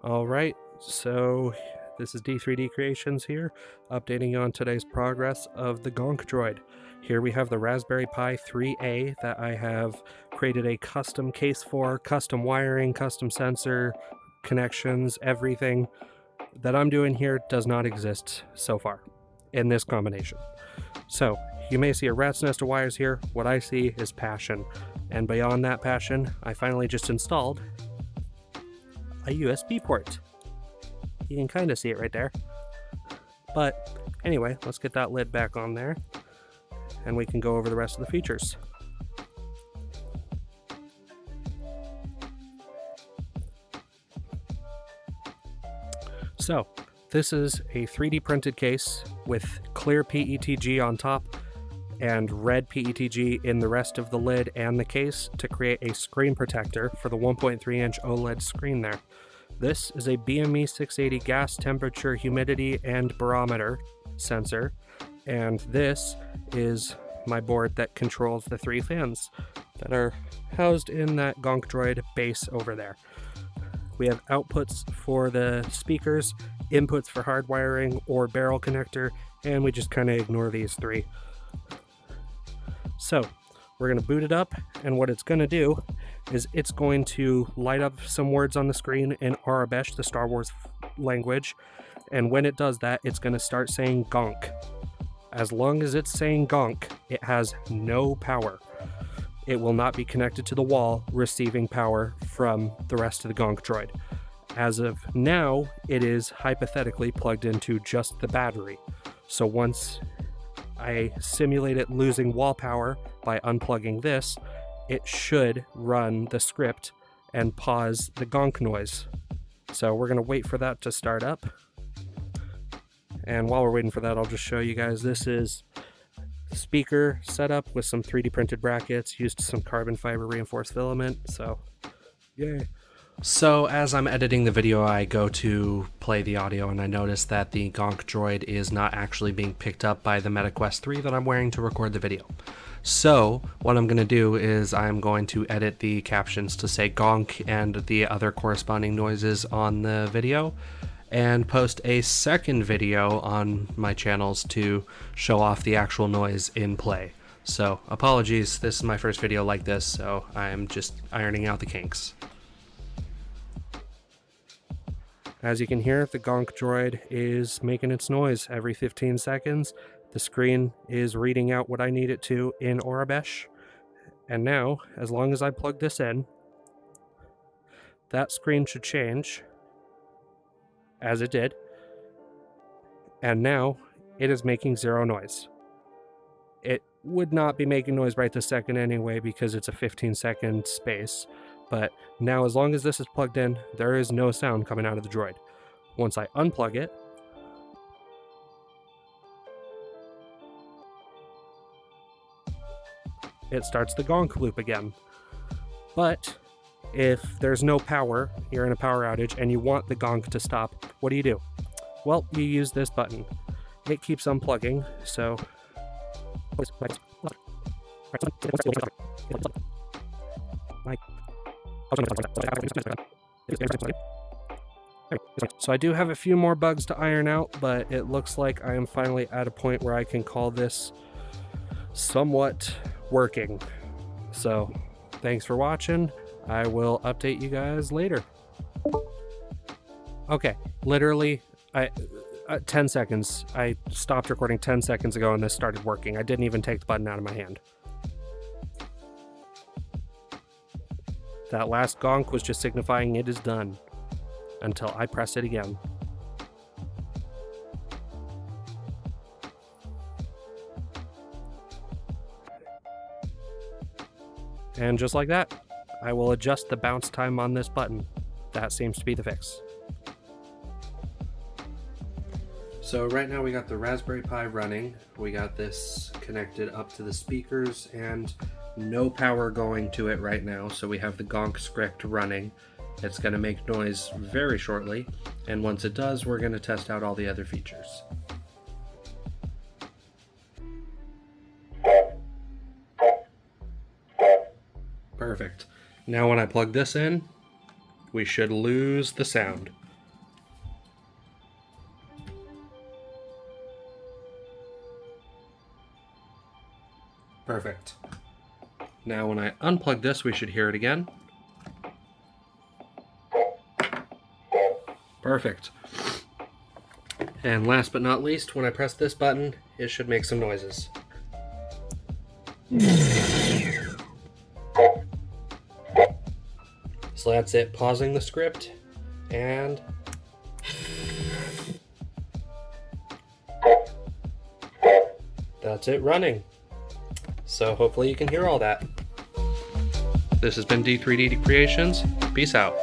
Alright, so this is D3D Creations here, updating you on today's progress of the Gonk Droid. Here we have the Raspberry Pi 3A that I have created a custom case for, custom wiring, custom sensor, connections, everything that I'm doing here does not exist so far in this combination. So, you may see a rat's nest of wires here. What I see is passion. And beyond that passion, I finally just installed a USB port. You can kind of see it right there. But anyway, let's get that lid back on there and we can go over the rest of the features. So, this is a 3D printed case with clear PETG on top and red PETG in the rest of the lid and the case to create a screen protector for the 1.3-inch OLED screen there. This is a BME 680 gas temperature, humidity, and barometer sensor, and this is my board that controls the 3 fans that are housed in that Gonk Droid base over there. We have outputs for the speakers, inputs for hard wiring or barrel connector, and we just kind of ignore these 3. So we're going to boot it up, and what it's going to do is it's going to light up some words on the screen in Arabesh, the Star Wars language, and when it does that, it's going to start saying Gonk. As long as it's saying Gonk, it has no power. It will not be connected to the wall, receiving power from the rest of the Gonk Droid. As of now, it is hypothetically plugged into just the battery. So once I simulate it losing wall power by unplugging this, it should run the script and pause the gonk noise. So we're going to wait for that to start up. And while we're waiting for that, I'll just show you guys. This is speaker setup with some 3D printed brackets, used some carbon fiber reinforced filament. So, yay. So as I'm editing the video, I go to play the audio and I notice that the Gonk Droid is not actually being picked up by the MetaQuest 3 that I'm wearing to record the video. So what I'm going to do is I'm going to edit the captions to say Gonk and the other corresponding noises on the video and post a second video on my channels to show off the actual noise in play. So apologies, this is my first video like this, so I'm just ironing out the kinks. As you can hear, the Gonk Droid is making its noise every 15 seconds. The screen is reading out what I need it to in Arabesh. And now, as long as I plug this in, that screen should change, as it did. And now, it is making 0 noise. It would not be making noise right this second anyway because it's a 15-second space. But now, as long as this is plugged in, there is no sound coming out of the droid. Once I unplug it, it starts the gonk loop again. But if there's no power, you're in a power outage, and you want the gonk to stop, what do? Well, you use this button. It keeps unplugging, so... So I do have a few more bugs to iron out, but it looks like I am finally at a point where I can call this somewhat working. So thanks for watching. I will update you guys later. Okay, literally 10 seconds. I stopped recording 10 seconds ago and this started working. I didn't even take the button out of my hand. That last gonk was just signifying it is done until I press it again. And just like that, I will adjust the bounce time on this button. That seems to be the fix. So right now we got the Raspberry Pi running. We got this connected up to the speakers and no power going to it right now. So we have the Gonk script running. It's going to make noise very shortly. And once it does, we're going to test out all the other features. Perfect. Now when I plug this in, we should lose the sound. Perfect. Now when I unplug this, we should hear it again. Perfect. And last but not least, when I press this button, it should make some noises. So that's it, pausing the script, and that's it running. So hopefully you can hear all that. This has been D3D Creations. Peace out.